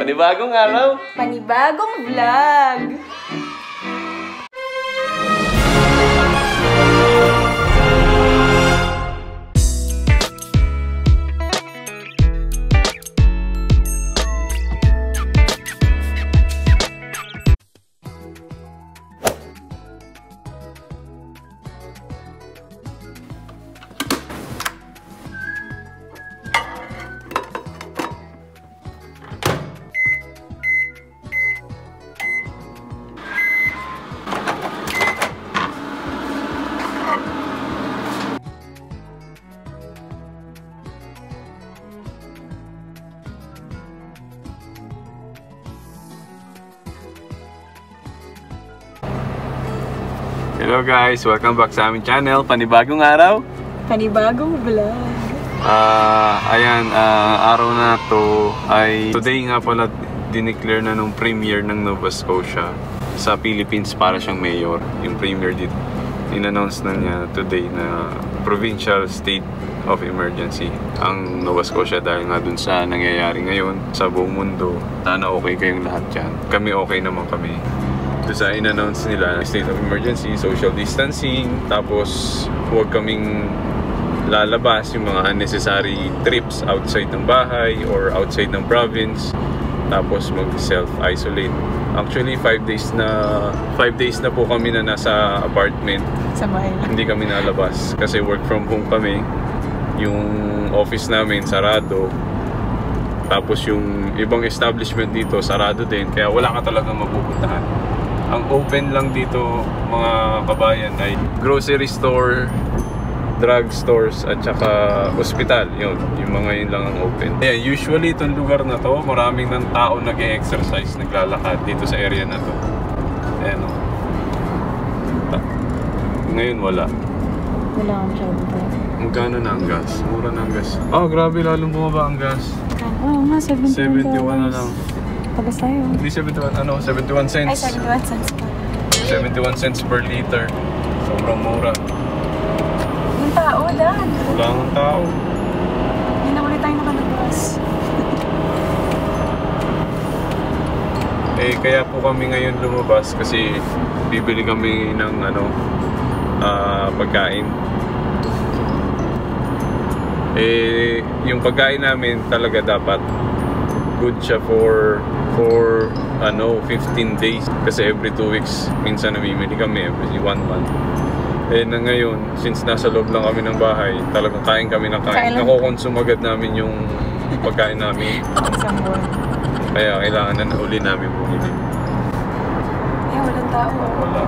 Panibagong araw! Panibagong vlog! Hello guys! Welcome back sa aming channel. Panibagong araw! Panibagong vlog! Araw na to ay today nga pala dineclare na nung premier ng Nova Scotia sa Philippines para siyang mayor. Yung premier dito. In-announce na niya today na provincial state of emergency ang Nova Scotia dahil nga dun sa nangyayari ngayon sa buong mundo. Sana okay kayong lahat dyan. Kami okay naman kami. Sa in-announce nila state of emergency, social distancing, tapos huwag kaming lalabas yung mga unnecessary trips outside ng bahay or outside ng province, tapos mag-self-isolate. Actually 5 days na po kami na nasa apartment. Sa bahay lang. Hindi kami nalabas kasi work from home kami. Yung office namin sarado, tapos yung ibang establishment dito sarado din, kaya wala ka talagang mapupuntahan. Ang open lang dito mga kabayan ay grocery store, drug stores at saka hospital. Yun, yung mga yun lang ang open. Yeah, usually itong lugar na to, maraming ng tao nag-e-exercise, naglalakad dito sa area na to. Ayan o. Ngayon wala. Wala akong masyadong tayo. Magkano na ang gas? Mura na ang gas. Oh, grabe, lalong bumaba ang gas. Oo nga, 71 na lang. Tagas tayo. Hindi 71, 71 cents. Ay, 71 cents pa. 71 cents per liter. Sobrang mura. Yung tao, Dan. Wala nang tao. Hindi na ulit tayo nakalabas. Kaya po kami ngayon lumabas kasi bibili kami ng pagkain. Yung pagkain namin talaga dapat good siya for 15 days kasi every 2 weeks minsan namimili kami, every 1 month. Na ngayon, since nasa loob lang kami ng bahay, talagang kain kami ng kain. Nako-consume agad namin yung pagkain namin. Isang buwan. Kaya kailangan na uli namin bumili. Walang tao. Wala.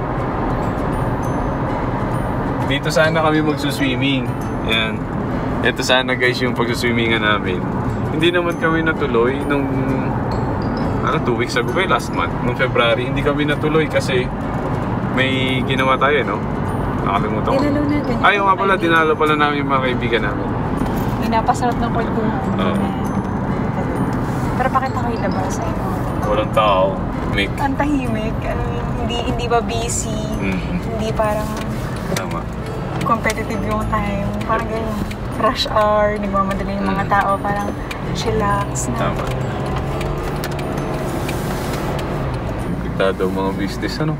Dito sana kami magsuswimming. Yan. Ito sana guys yung pagsuswimmingan namin. Hindi naman kami natuloy nung 2 weeks ago, last month, nung February, hindi kami natuloy kasi may ginawa tayo, no? Nakalimutan ko. Dinalo natin. Ay, nga pala, dinalo pala namin yung mga kaibigan namin. Pinapasarap ng kwentuhan. Oo. Pero pakita ko yung labas. Walang tao. Ang tahimik. Hindi ba busy? Hindi parang Tama. competitive yung time. Parang ganyan. Rush hour, nagmamadali yung mga tao. Parang chillax na. Tama. Daw mga business, ano?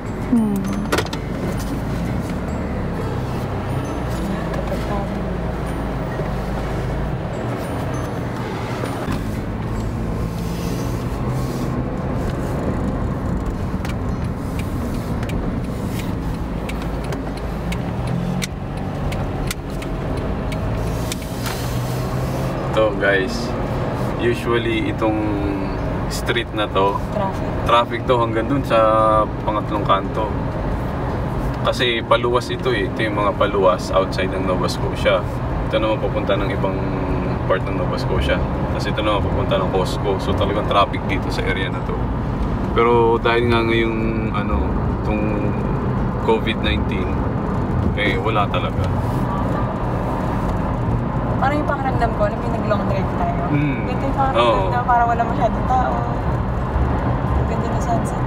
Ito guys, usually itong street na to, traffic to hanggang dun sa pangatlong kanto. Kasi paluwas ito ito yung mga paluwas outside ng Nova Scotia. Ito naman papunta ng ibang part ng Nova Scotia. Kasi ito naman papunta ng Costco. So talagang traffic dito sa area na to. Pero dahil nga ngayong itong COVID-19, wala talaga. Parang yung pakiramdam ko, alam mo yung nag-long drive tayo. Ganda yung pakiramdam na parang wala masyadong tao. Ganda na sunset.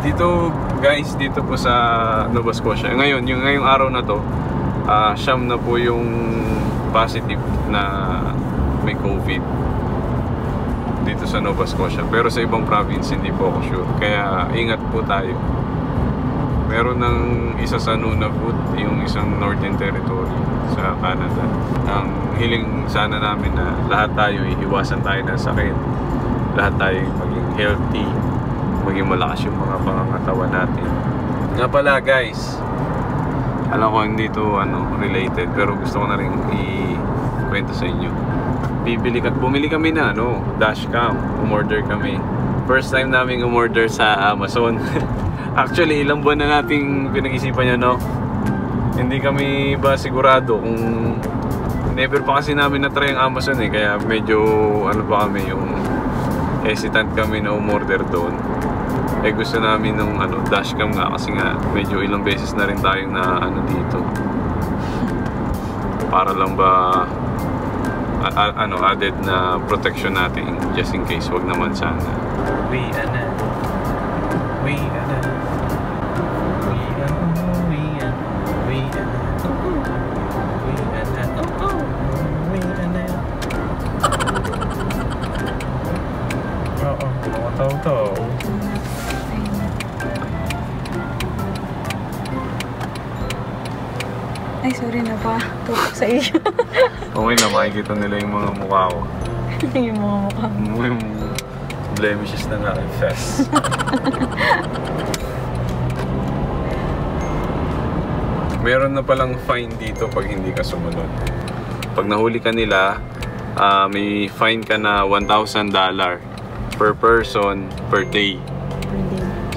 Dito guys, dito po sa Nova Scotia. Ngayon, ngayong araw na to, siyam na po yung positive na may COVID dito sa Nova Scotia. Pero sa ibang province, hindi po ako sure. Kaya ingat po tayo. Meron ng isa sa Nunavut, yung isang Northern Territory sa Canada. Ang hiling sana namin na lahat tayo, iiwasan tayo ng sakit. Lahat tayo maging healthy, maging malakas yung mga pangangatawan natin. Nga pala guys, alam ko hindi to related, pero gusto ko na rin i-kwento sa inyo. Bumili kami na dashcam, umorder kami. First time namin umorder sa Amazon. Actually, ilang buwan na nating pinag-isipan niya, hindi kami ba sigurado kung never pa kasi namin na-try ang Amazon kaya medyo pa kami, yung hesitant kami na umorder doon. Gusto namin nung dashcam nga kasi nga medyo ilang beses na rin tayong na dito. Para lang ba added na protection natin just in case, wag naman sana. Ay, sorry na pa. Tupok sa iyo. Okay na, makikita nila yung mga mukha ko. Yung mga mukha mo. Yung blemishes na aking face. Meron na palang fine dito pag hindi ka sumunod. Pag nahuli ka nila, may fine ka na $1,000 per person per day.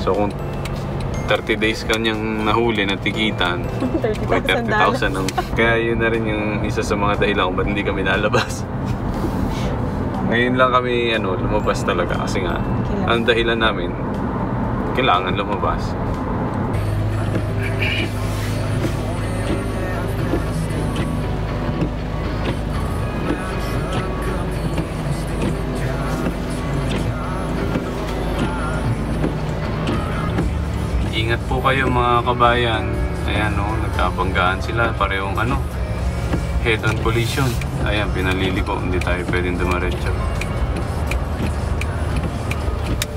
So kung 30 days kanyang nahuli na tikitan, 30,000 kaya yun na rin yung isa sa mga dahilan kung ba't hindi kami nalabas. Ngayon lang kami lumabas talaga kasi nga ang dahilan namin kailangan lumabas. Ingat po kayo mga kabayan. Ayan nagkabanggaan sila. Parehong head-on collision. Ayan, pinaliliko. Hindi tayo pwedeng dumaretso.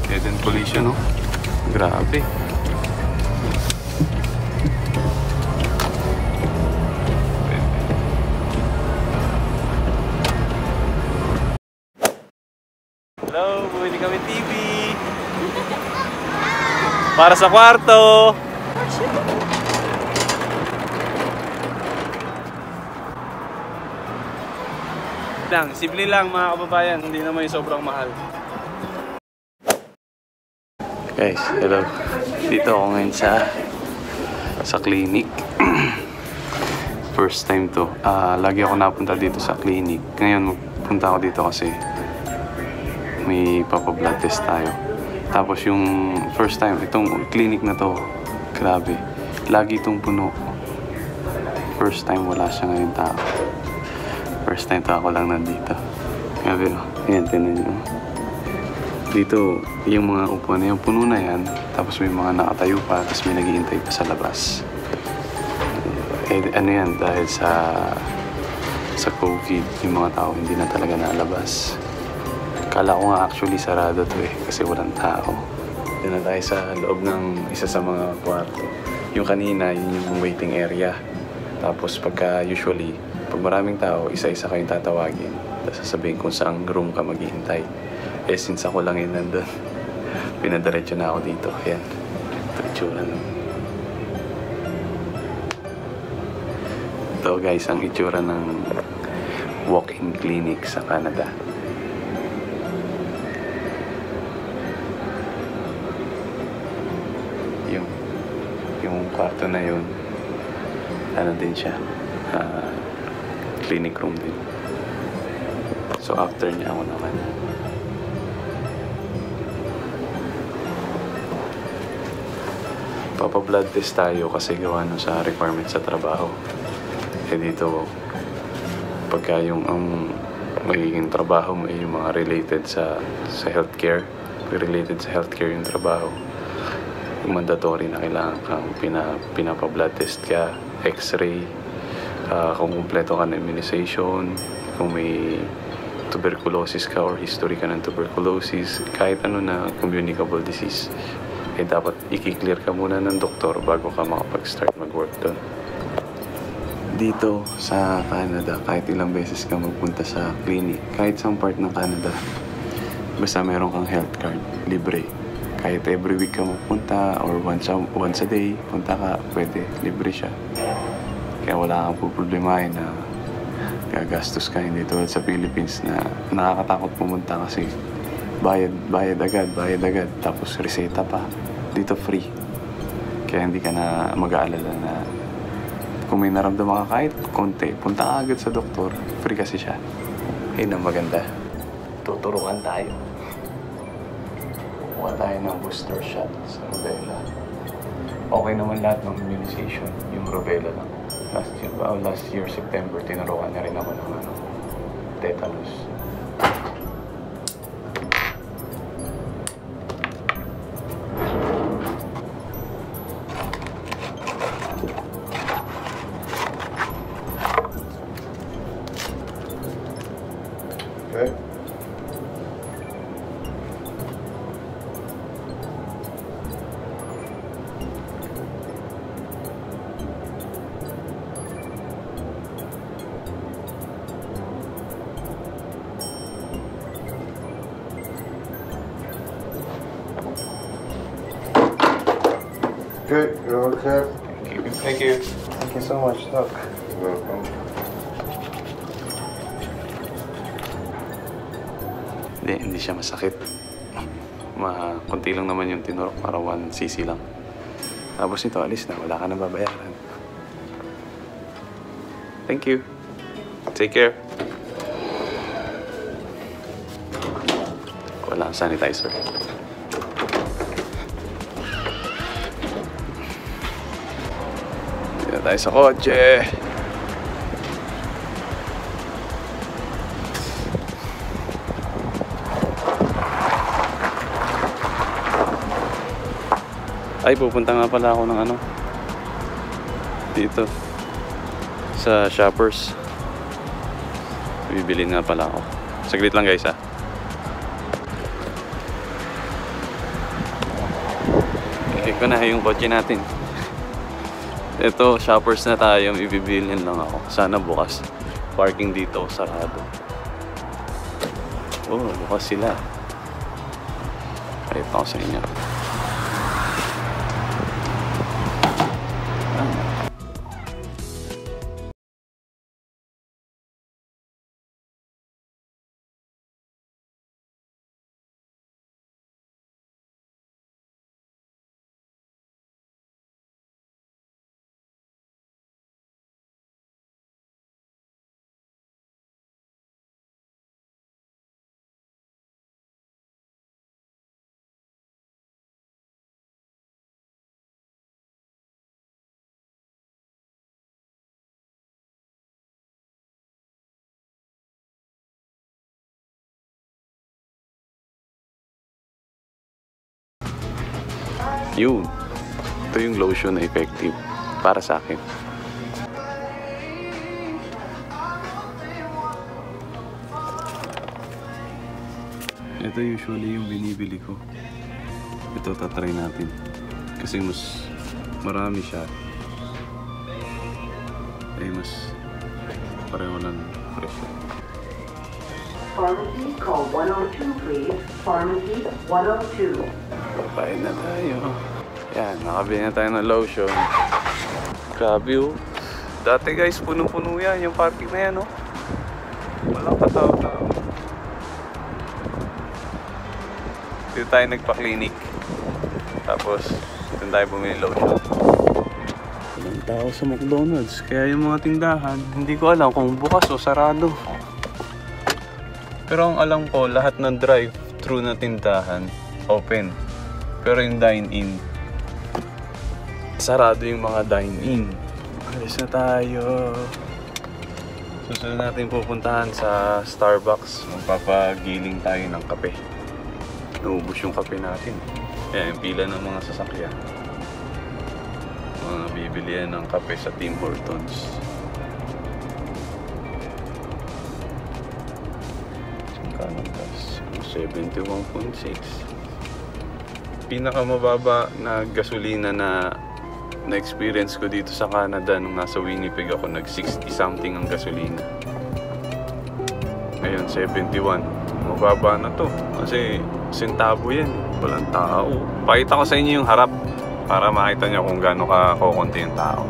Head-on collision Grabe. Hello, bumili kami TV. Para sa kwarto. Simple lang mga kababayan, hindi naman yung sobrang mahal. Guys, hello. Dito ako ngayon sa clinic. First time to. Lagi ako napunta dito sa clinic. Ngayon punta ako dito kasi may papa-blood test tayo. Tapos yung first time, itong clinic na to, grabe. Lagi itong puno. First time wala siya ngayon tao. First time to ako lang nandito. Grabe ayan, tinan nyo. Dito, yung mga upuan na yung puno na yan. Tapos may mga nakatayo pa, tapos may naghihintay pa sa labas. Yan, dahil sa COVID, yung mga tao hindi na talaga nalabas. Kala ko nga actually sarado to kasi walang tao. Doon na tayo sa loob ng isa sa mga kwarto. Yung kanina, yun yung waiting area. Tapos usually, pag maraming tao, isa-isa kayong tatawagin. Tapos sasabihin kung saang room ka maghihintay. Since ako lang yun nandun, pinadiretso na ako dito. Ayan, ito itsura Ito guys, ang itsura ng walk-in clinic sa Canada. Yung kwarto na yun, din siya, clinic room din. So after niya ako naman. Papa-blood test tayo kasi gawa sa requirement sa trabaho. Dito, pagka yung magiging trabaho mo yung mga related sa healthcare, related sa healthcare yung trabaho, mandatory na kailangan kang pinapa-blood test ka, x-ray, kung kumpleto ka ng immunization, kung may tuberculosis ka or history ka ng tuberculosis, kahit ano na communicable disease, dapat i-clear ka muna ng doktor bago ka makapag-start mag-work doon. Dito sa Canada, kahit ilang beses ka magpunta sa clinic, kahit sa part ng Canada, basta meron kang health card, libre. Kahit every week ka magpunta or once a day, punta ka, pwede, libre siya. Kaya wala kang problemahin na gagastos ka, hindi tulad sa Philippines na nakakatakot pumunta kasi bayad agad, tapos reseta pa. Dito free. Kaya hindi ka na mag-aalala na kung may naramdaman ka kahit konti, punta ka agad sa doktor. Free kasi siya. Ayun ang maganda. Tuturuan tayo. Kuha tayo ng booster shot sa rubella. Okay naman lahat ng immunization. Yung rubella lang. Last year September, tinuruan na rin ako ng tetanus. Okay. Good. You're all clear? Thank you. Thank you so much, Doc. You're welcome. Hindi siya masakit. Kunti lang naman yung tinurok, para 1 cc lang. Tapos ito, alis na. Wala ka na babayaran. Thank you. Take care. Wala kang sanitizer. Dito tayo sa kotse. Ay, pupunta nga pala ako ng dito sa Shoppers. Bibili nga pala ako. Saglit lang guys ha. Okay ko na yung kotse natin. Ito, Shoppers na tayo. Ibibilin lang ako. Sana bukas. Parking dito, sarado. Oh, bukas sila. Kahit ako sa inyo. Yun. Ito yung lotion na effective para sa akin. Ito usually yung binibili ko. Ito tatry natin. Kasi mas marami siya. Ay mas pareho lang presyo. Pharmacy, call 102 please. Pharmacy, 102. Papain na tayo. Yan, nakabili na tayo ng lotion. Grabe oh. Dati guys, punong-puno yan. Yung parking na yan oh. Walang katao-tao. Dito tayo nagpa-clinic. Tapos, dito tayo bumili lotion. Walang tao sa McDonald's. Kaya yung mga tindahan, hindi ko alam kung bukas o sarado. Pero ang alam ko, lahat ng drive-thru na tindahan, open. Pero yung dine-in, sarado yung mga dine-in. Alis na tayo. Susunod natin pupuntahan sa Starbucks. Magpapagiling tayo ng kape. Naubos yung kape natin. Ayan, yung pila ng mga sasakyan. Mga bibilihan ng kape sa Tim Hortons. Kano gas? 71.6. Pinakamababa na gasolina na na-experience ko dito sa Canada nung nasa Winnipeg ako, nag-60 something ang gasolina. Ngayon, 71. Mababa na to. Kasi sentabo yan. Walang tao. Pakita ko sa inyo yung harap para makita nyo kung gaano kakonti yung tao.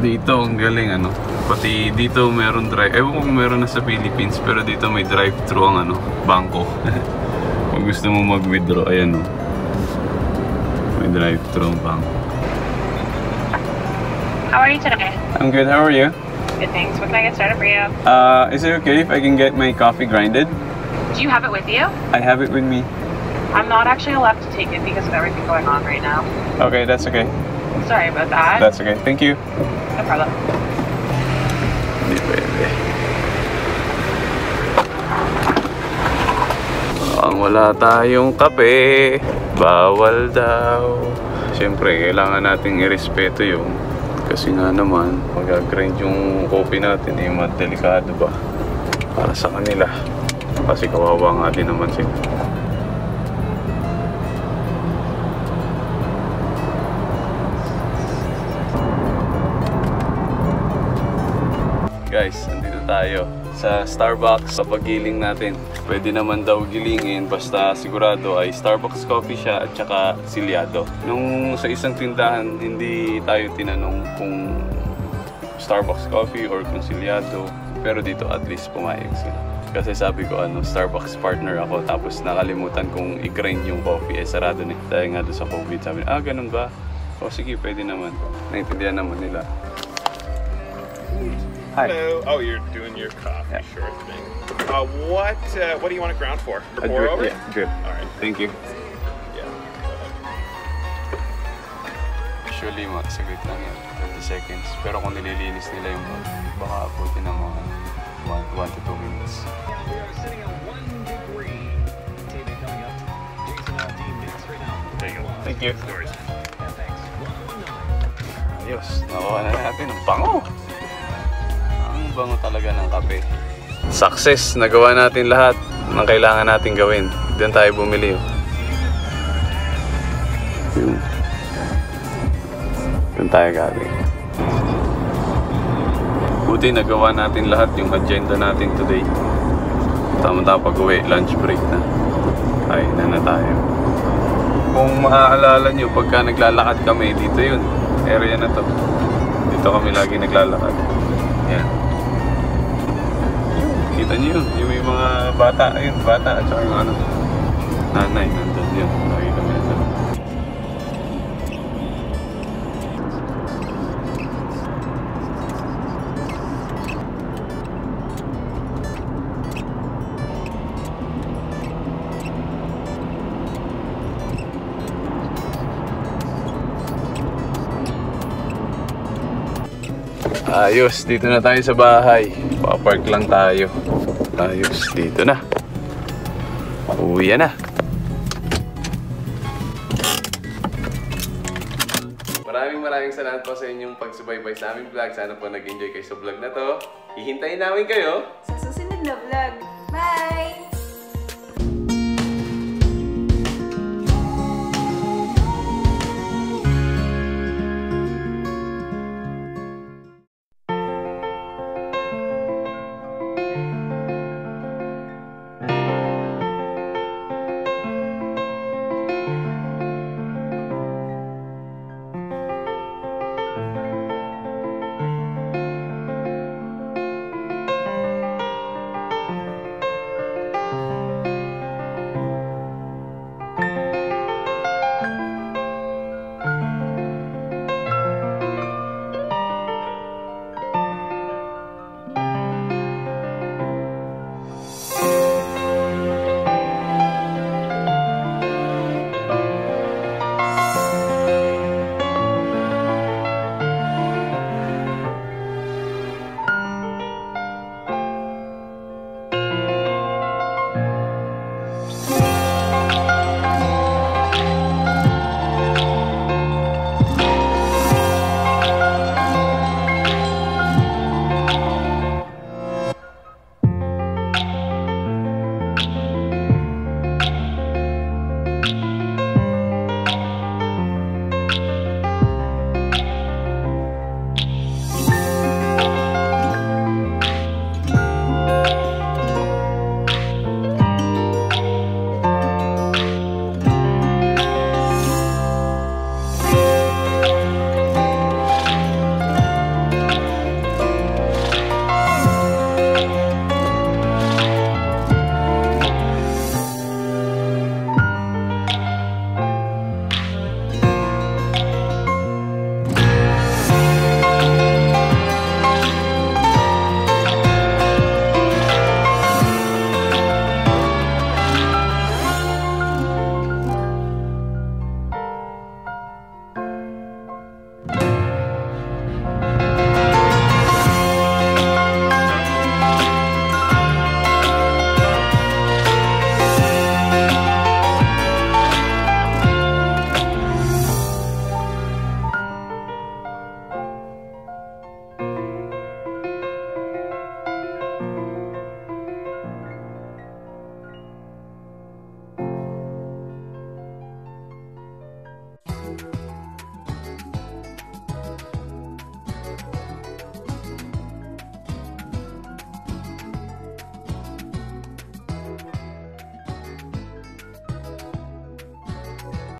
Dito ang galing ano. Pati dito meron drive. Ewan ko kung meron na sa Philippines, pero dito may drive-thru ang ano, bangko. Kung gusto mo mag-withdraw, ayan o. May drive-thru ang bangko. How are you today? I'm good, how are you? Good, thanks. What can I get started for you? Is it okay if I can get my coffee grinded? Do you have it with you? I have it with me. I'm not actually allowed to take it because of everything going on right now. Okay, that's okay. Sorry about that. That's okay. Thank you. No problem. Hindi pwede. Ang wala tayong kape, bawal daw. Siyempre, kailangan nating irespeto yung kasi nga naman, mag-grind yung coffee natin, eh, delikado ba? Para sa kanila. Kasi kawawa nga din naman sila. Guys, nandito tayo sa Starbucks. Sa paggiling natin, pwede naman daw gilingin basta sigurado ay Starbucks coffee siya at saka silyado. Nung sa isang tindahan, hindi tayo tinanong kung Starbucks coffee or kung silyado, pero dito at least pumayag sila. Kasi sabi ko Starbucks partner ako, tapos nakalimutan kong i-grind yung coffee, sarado na. Dahil nga doon sa COVID, sabi na, ganun ba? O sige, pwede naman. Naintindihan naman nila. Hi. Hello. Oh, you're doing your coffee, Yeah. sure thing. What do you want it ground for? A Pour drip, over? yeah, drip. All right. Thank you. Yeah. Usually, saglit lang yan, 30 seconds. Pero kung nililinis nila yung baka abutin ng mga 1 to 2 minutes. We are sitting at 1 degree. TV coming up. Jason and team next right now. There you go. Thank you. No worries. Yeah, thanks. 119. Ayos, nakuha na natin ang bango. Ang bango talaga ng kape. Success! Nagawa natin lahat ng kailangan natin gawin. Diyan tayo bumili. Diyan tayo galing. Buti nagawa natin lahat yung agenda natin today. Tama-tama pag-uwi, lunch break na. Kain na tayo. Kung maaalala nyo, pagka naglalakad kami, dito yun. Area na to. Dito kami lagi naglalakad. Yan. Kita nyo yun. Yung may mga bata. Ayun, bata. At saka yung nanay. Nandun yun. Lagi kami nandun. Ayos, dito na tayo sa bahay. Papark lang tayo. Ayos, dito na. Uwi na. Maraming salamat po sa inyong pagsubaybay sa aming vlog. Sana po nag-enjoy kayo sa vlog na to. Hihintayin namin kayo sa susunod na vlog. Bye!